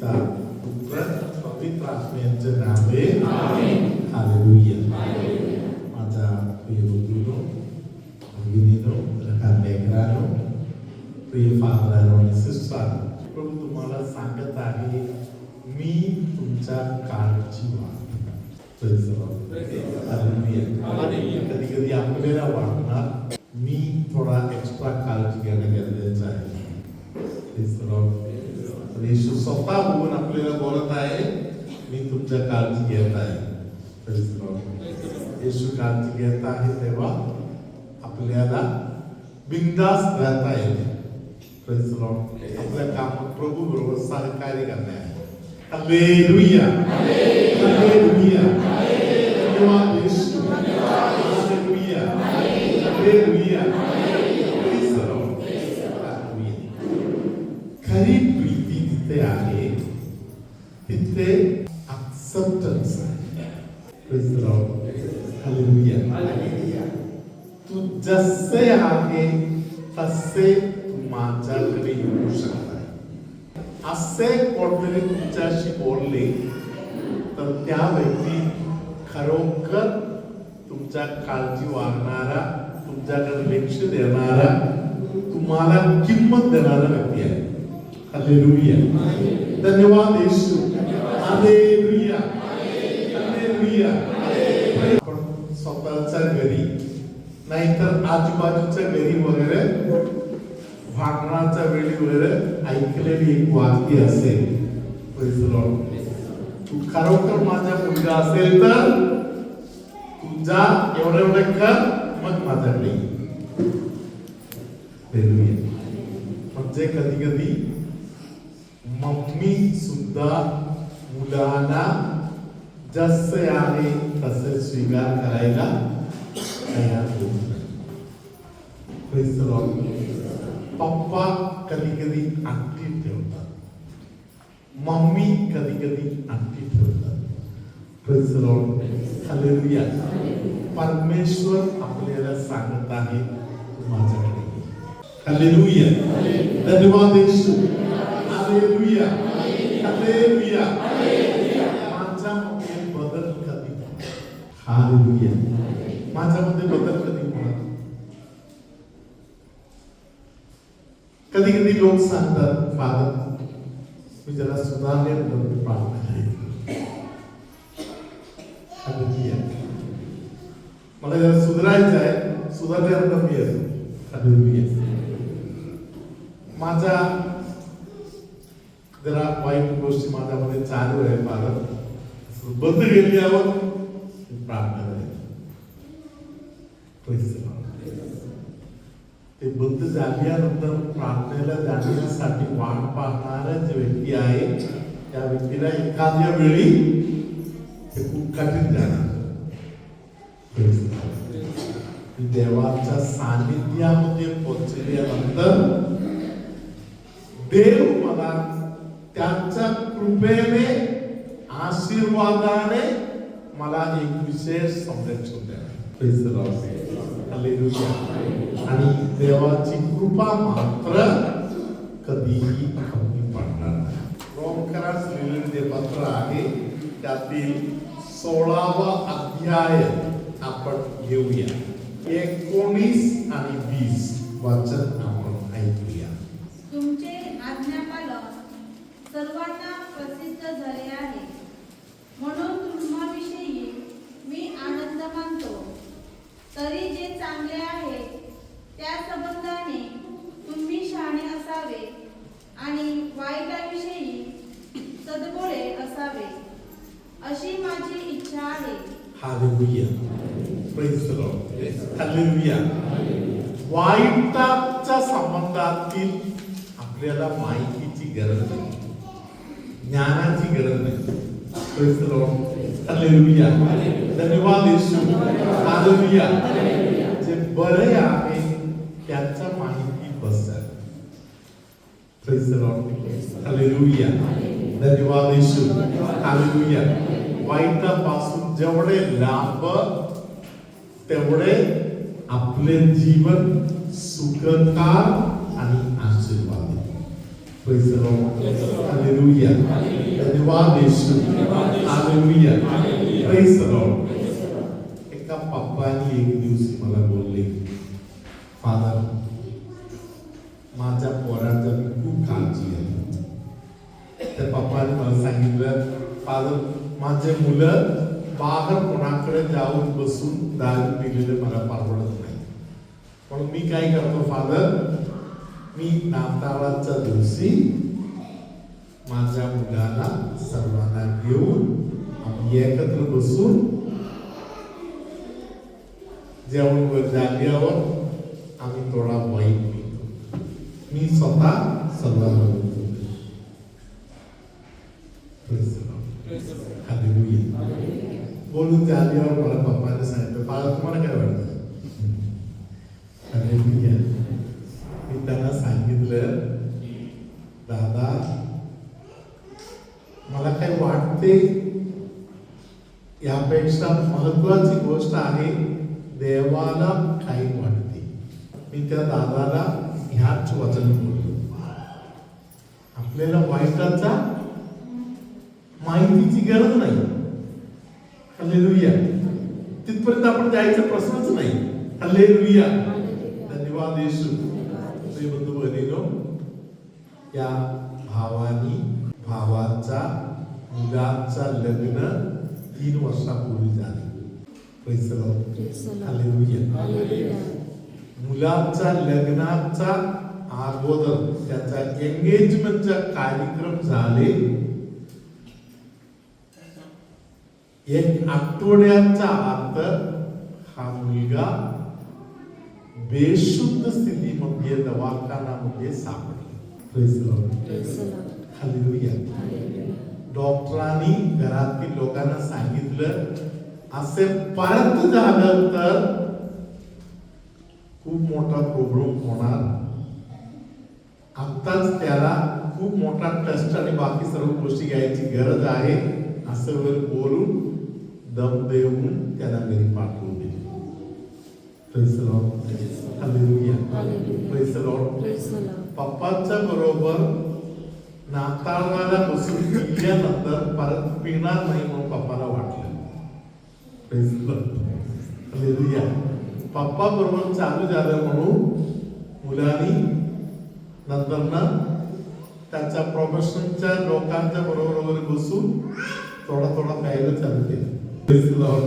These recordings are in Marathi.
पिता पुत्र पवित्र आत्म्याचे नावे आमेन. हालेलुया. माझा प्रिय बंधूंनो, भगिनींनो, लहान लेकरांनो, प्रिय फादरांनो आणि सिस्टरांनो, प्रभू तुम्हाला सांगत आहे, मी तुमच्या काळजी कधी कधी आपल्याला वाटणार मी थोडा एक्स्ट्रा काळजी घेणं गरजेचं आहे. येशू स्वतः बघून आपल्याला बोलत आहे, मी तुमच्या काळजी घेत आहे. येशू काळजी घेत आहे तेव्हा आपल्याला बिनधास्त राहता येते. आपल्या कामात प्रभू बरोबर सहकार्य करणे आहे. हालेलुया. हालेलुया. धन्यवाद येशू. हालेलुया. हालेलुया. खरी प्रीती तिथे आहे, तिथे ऍक्सेप्टन्स आहे. हालेलुया. तू जसे आहे तसे तू माझ्याकडे येऊ शकता. असे कोणतरी तुमच्याशी बोलले तर त्या व्यक्ती खरोखर तुमच्या काळजी वागणारा, तुमच्याकडे लक्ष देणारा, तुम्हाला किंमत देणारा व्यक्ती आहे. हालेलुया. धन्यवाद येशू. हालेलुया. हालेलुया. आपण स्वतःच्या घरी नाहीतर आजूबाजूच्या घरी वगैरे भांडणाच्या वेळी वगैरे ऐकलेली एक वाक्य असेल, तू खरोखर माझा मुलगा असेल तर तुझा एवढं कर, मग माझ्याकडे. म्हणजे कधी कधी मम्मी सुद्धा मुलांना जसे आहे तसे स्वीकार करायला तयार होत नाही. पप्पा कधी कधी अंगठी ठेवतात, मम्मी कधी कधी अंगठी ठेवतात. हालेलुया. परमेश्वर आपल्याला सांगत आहे, तू माझ्याकडे ये. हालेलुया. धन्यवाद येशू. हालेलुया. हालेलुया. माझ्यामध्ये बदल कधी. हालेलुया. माझ्यामध्ये बदल कधी होणार. कधी कधी लोक सांगतात, फादर मी जरा सुधारले म्हणून प्रार्थना करेन. मला जरा सुधारायचं आहे, सुधारल्यानंतर मी येतो. माझा जरा वाईट गोष्टी माझ्यामध्ये चालू आहे, फादर बंद केल्यावर प्रार्थना करेन. ते बंद झाल्यानंतर प्रार्थनेला जाण्यासाठी वाट पाहणारा जे व्यक्ती आहे, त्या व्यक्तीला एखाद्या वेळी ते खूप कठीण जाणार. देवाच्या सानिध्यामध्ये पोहोचल्यानंतर देव मला त्याच्या कृपेने, आशीर्वादाने मला एक विशेष संरक्षण द्यावे. हालेलुया. आणि देवाची कृपा मात्र कधीही कमी पडणार नाही. रोमकरास लिहिलेले जे पत्र आहे त्यातील 16वा अध्याय आपण घेऊया. 19 आणि 20 वचन आपण ऐकूया. तुमचे आज्ञापालन सर्वांना प्रसिद्ध झाले आहे, म्हणून तुम्हाविषयी मी आनंद मानतो. तरी जे चांगले आहे त्या संबंधाने तुम्ही शहाणे असावे आणि वाईटाविषयी सद्बोळे असावे, अशी माझी इच्छा आहे. Hallelujah. Praise the lord. Hallelujah. वाईटाच्या संबंधातील आपल्याला माहितीची गरज नाही, ज्ञानाची गरज नाही. Praise the lord. हालेलुया. धन्यवाद येशू. हालेलुया. जे बरे आहे त्याच्या माहिती बसतात. Praise the lord. हालेलुया. धन्यवाद येशू. हालेलुया. वाईटापासून जेवढे लांब तेवढे आपले जीवन सुखकर आणि आशीर्वाद. Praise the Lord. Hallelujah. धन्यवाद येशू. Hallelujah. Praise the Lord. एका पप्पानी एक दिवशी मला बोलले, फादर, माझ्या पोरांचा मी खूप काळजी आहे. त्या पप्पाने मला सांगितलं, फादर, माझे मुलं बाहेर कोणाकडे जाऊन बसून दारू पिलेले मला परवडत नाही. म्हणून मी काय करतो फादर, मी नाताळाच्या दिवशी माझ्या मुलाला सर्वांना घेऊन आम्ही एकत्र बसून जेवण झाल्यावर आम्ही थोडा वाईट पितो. मी स्वतः सर्वांना बोलतो. बोलून झाल्यावर मला पप्पाने सांगितलं, फादर तुम्हाला काय वाटतं? मी त्यांना सांगितलं, दादा, मला काय वाटते यापेक्षा महत्वाची गोष्ट आहे देवाला काही वाटते. मी त्या दादाला ह्याच वचन बोलतो, आपल्याला वाईटाचा माहितीची गरज नाही. हालेलुया. तिथपर्यंत आपण जायचा प्रश्नच नाही. हालेलुया. धन्यवाद येशू. बंधू भगिनीनो, या भावाचा मुलाचा लग्न 3 वर्षापूर्वी झाले. Praise the Lord. हालेलुया. मुलाचा लग्नाचा अगोदर त्याचा एंगेजमेंटचा कार्यक्रम झाले. 1 आठवड्याचा आत हा मुलगा बेशुद्ध स्थितीमध्ये दवाखान्यामध्ये सापडला. Praise the Lord. हालेलुया. डॉक्टरांनी घरातील लोकांना सांगितलं, असे परत झालं तर खूप मोठा प्रॉब्लेम होणार. आताच त्याला खूप मोठा टेस्ट आणि बाकी सर्व गोष्टी घ्यायची गरज आहे असं वर बोलून दम देऊन त्याला घरी पाठवून दिले. Praise the Lord. Hallelujah. Praise the Lord. पप्पाच्या बरोबर नाताळाला बसून पिल्यानंतर परत पिणार नाही म्हणून पप्पाला वाटलं. Praise the Lord. हालेलुया. पप्पा बरोबर चालू झालं म्हणून मुलांनी नंतर त्याच्या प्रोफेशनच्या लोकांच्या बरोबर बसून थोडा थोडा प्यायला चालू केलं. Praise the Lord.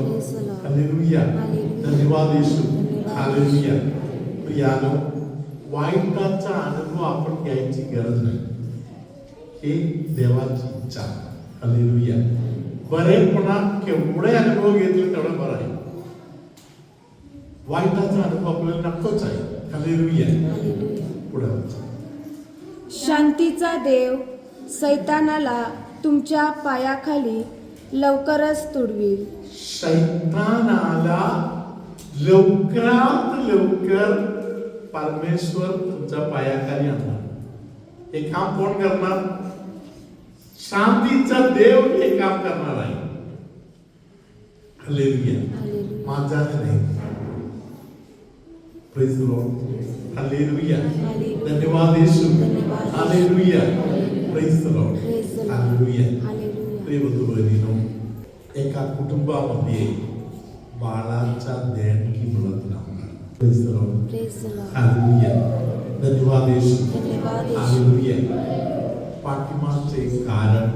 हालेलुया. धन्यवाद येशू. हालेलुया. प्रियानो, वाईटाचा अनुभव आपण घ्यायची गरज नाही. हे देवाची इच्छा. हालेलुया. बरेपणा केवढे अनुभव घेतले तेवढं बरं आहे. वाईटाचा अनुभव आपल्याला नकोच आहे. हालेलुया. पुढे शांतीचा देव सैतानाला तुमच्या पायाखाली लवकरच तुडवील. शैतानाला लवकरात लवकर परमेश्वर तुमच्या पायाखाली आणणार. हे काम कोण करणार? शांतीचा देव हे काम करणार आहे. हालेलुया. माझ्याने नाही. Praise the lord. हालेलुया. धन्यवाद Yeshu. Hallelujah. Praise the lord. Hallelujah. प्रिय बंधू भगिनीनो, एका कुटुंबामध्ये बाळाचा देणगी मिळत नव्हता. Praise the lord. हालेलुया. धन्यवाद येशू. हालेलुया. पाठीमागचे कारण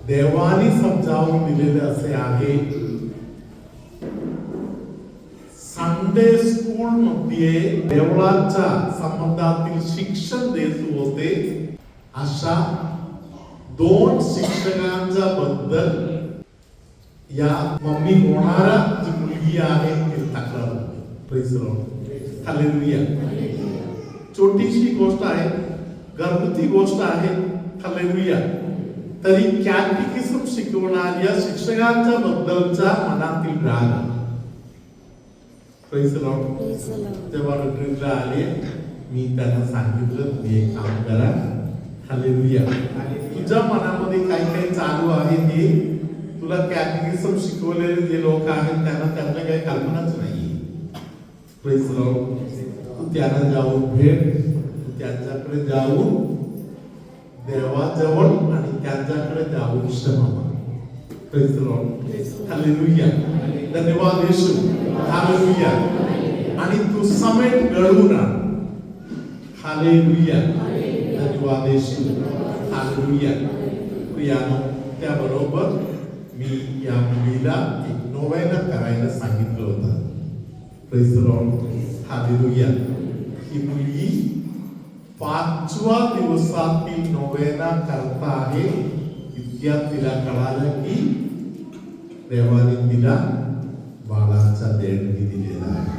देवाने समजावून दिलेले असे आहे. संडे स्कूल मध्ये देवळाच्या संबंधातील शिक्षण देत होते. अशा 2 शिक्षकांच्या बद्दल या मम्मी होणारा जी मुलगी आहे ती तक्रार होती. Praise the lord. हालेलुया. छोटीशी गोष्ट आहे, घरगुती गोष्ट आहे. हालेलुया. तरी कॅटेकिझम शिकवणाऱ्या शिक्षकांच्या बद्दलचा मनातील राग. Praise the Lord. तेव्हा रिट्रीटला आले, मी त्यांना सांगितलं, तुम्ही एक काम करा. हालेलुया. तुझ्या मनामध्ये काही काही चालू आहे ते तुला कॅटेकिझम शिकवलेले जे लोक आहेत त्यांना त्यातल्या काही कल्पनाच नाही. Praise the Lord. तू त्यांना जाऊन भेट, त्यांच्याकडे जाऊन देवाजवळ आणि त्यांच्याकडे जाऊन क्षमा मागा. Praise the Lord. हालेलुया. धन्यवाद येशू. हालेलुया. आणि तू समेट घडवून आण. हालेलुया. धन्यवाद येशू. हालेलुया. प्रियानो, त्याबरोबर मी या मुलीला एक नोवेना करायला सांगितलं होतं. Praise the lord. हालेलुया. ही मुलगी 5व्या दिवसातील नोवेना करता आहे. इतक्यात तिला कळालं की देवाने तिला बाळाचा देणगी दिलेला आहे.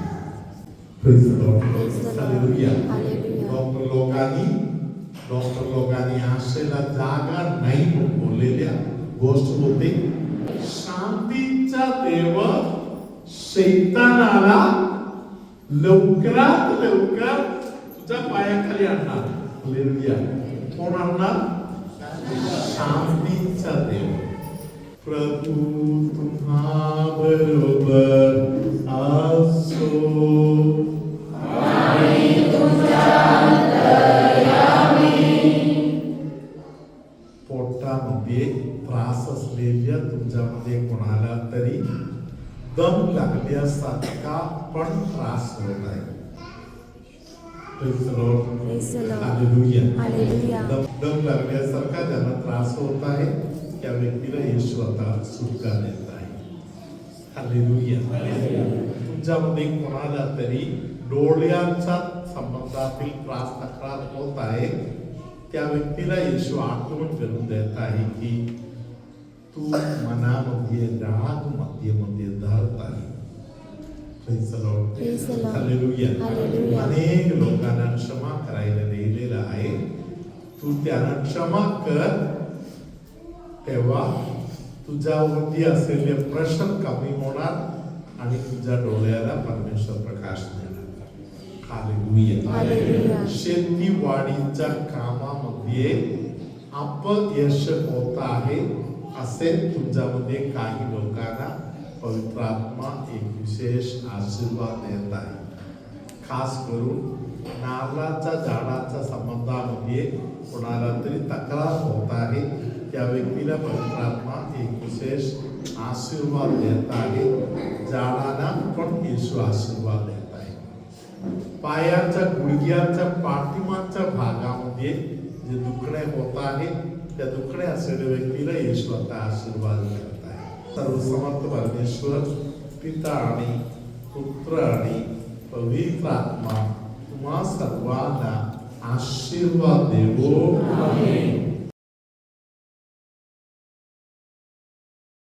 Praise the lord. Hallelujah. Doctor लोकांनी आशेला जागा नाही म्हणून बोललेल्या गोष्ट होते. शांतीचा देव शैतानाला लवकरात लवकर तुझ्या पायाखाली आणणार. हालेलुया. कोण आणणार? शांतीचा देव. प्रभू तुम्हा बरोबर असो. पोटामध्ये त्रास असलेल्या तुमच्यामध्ये कोणाला तरी दम लागल्यासारखा पण त्रास होत आहे. Praise the Lord. Praise the Lord. Hallelujah. Hallelujah. दम लागल्यासारखा ज्यांना त्रास होत आहे त्या व्यक्तीला येशू आता सुटका देत आहे. हालेलुया. तुमच्यामध्ये कोणाला तरी डोळ्यांचा संबंधातील त्रास तक्रार होत आहे त्या व्यक्तीला येशू आठवण करून देत आहे की तू मनामध्ये राग मध्ये धरत आहे. Praise the Lord. Praise the Lord. Hallelujah. Hallelujah. अनेक लोकांना क्षमा करायला दिलेलं आहे. तू त्यांना क्षमा कर, तेव्हा तुझ्यावरती असलेले प्रश्न कमी होणार आणि तुझ्या डोळ्याला परमेश्वर प्रकाश देणार. हालेलुया. Hallelujah. शेतीवाडीच्या कामामध्ये अपयश होत आहे असे तुमच्यामध्ये काही लोकांना पवित्र आत्मा एक विशेष आशीर्वाद देत आहे. खास करून नारळाच्या झाडाच्या संबंधामध्ये कोणाला तरी तक्रार होत आहे त्या व्यक्तीला पवित्र आत्मा एक विशेष आशीर्वाद देत आहे. झाडांना पण येशू आशीर्वाद देत आहे. पायाच्या गुडघ्याच्या पाठीमागच्या भागामध्ये जे दुखणे होत आहे त्या दुखणे असलेल्या व्यक्तीला येशू आता आशीर्वाद देत आहे. सर्वसमर्थ परमेश्वर पिता आणि पुत्र आणि पवित्र आत्मा तुम्हा सर्वांना आशीर्वाद देवो.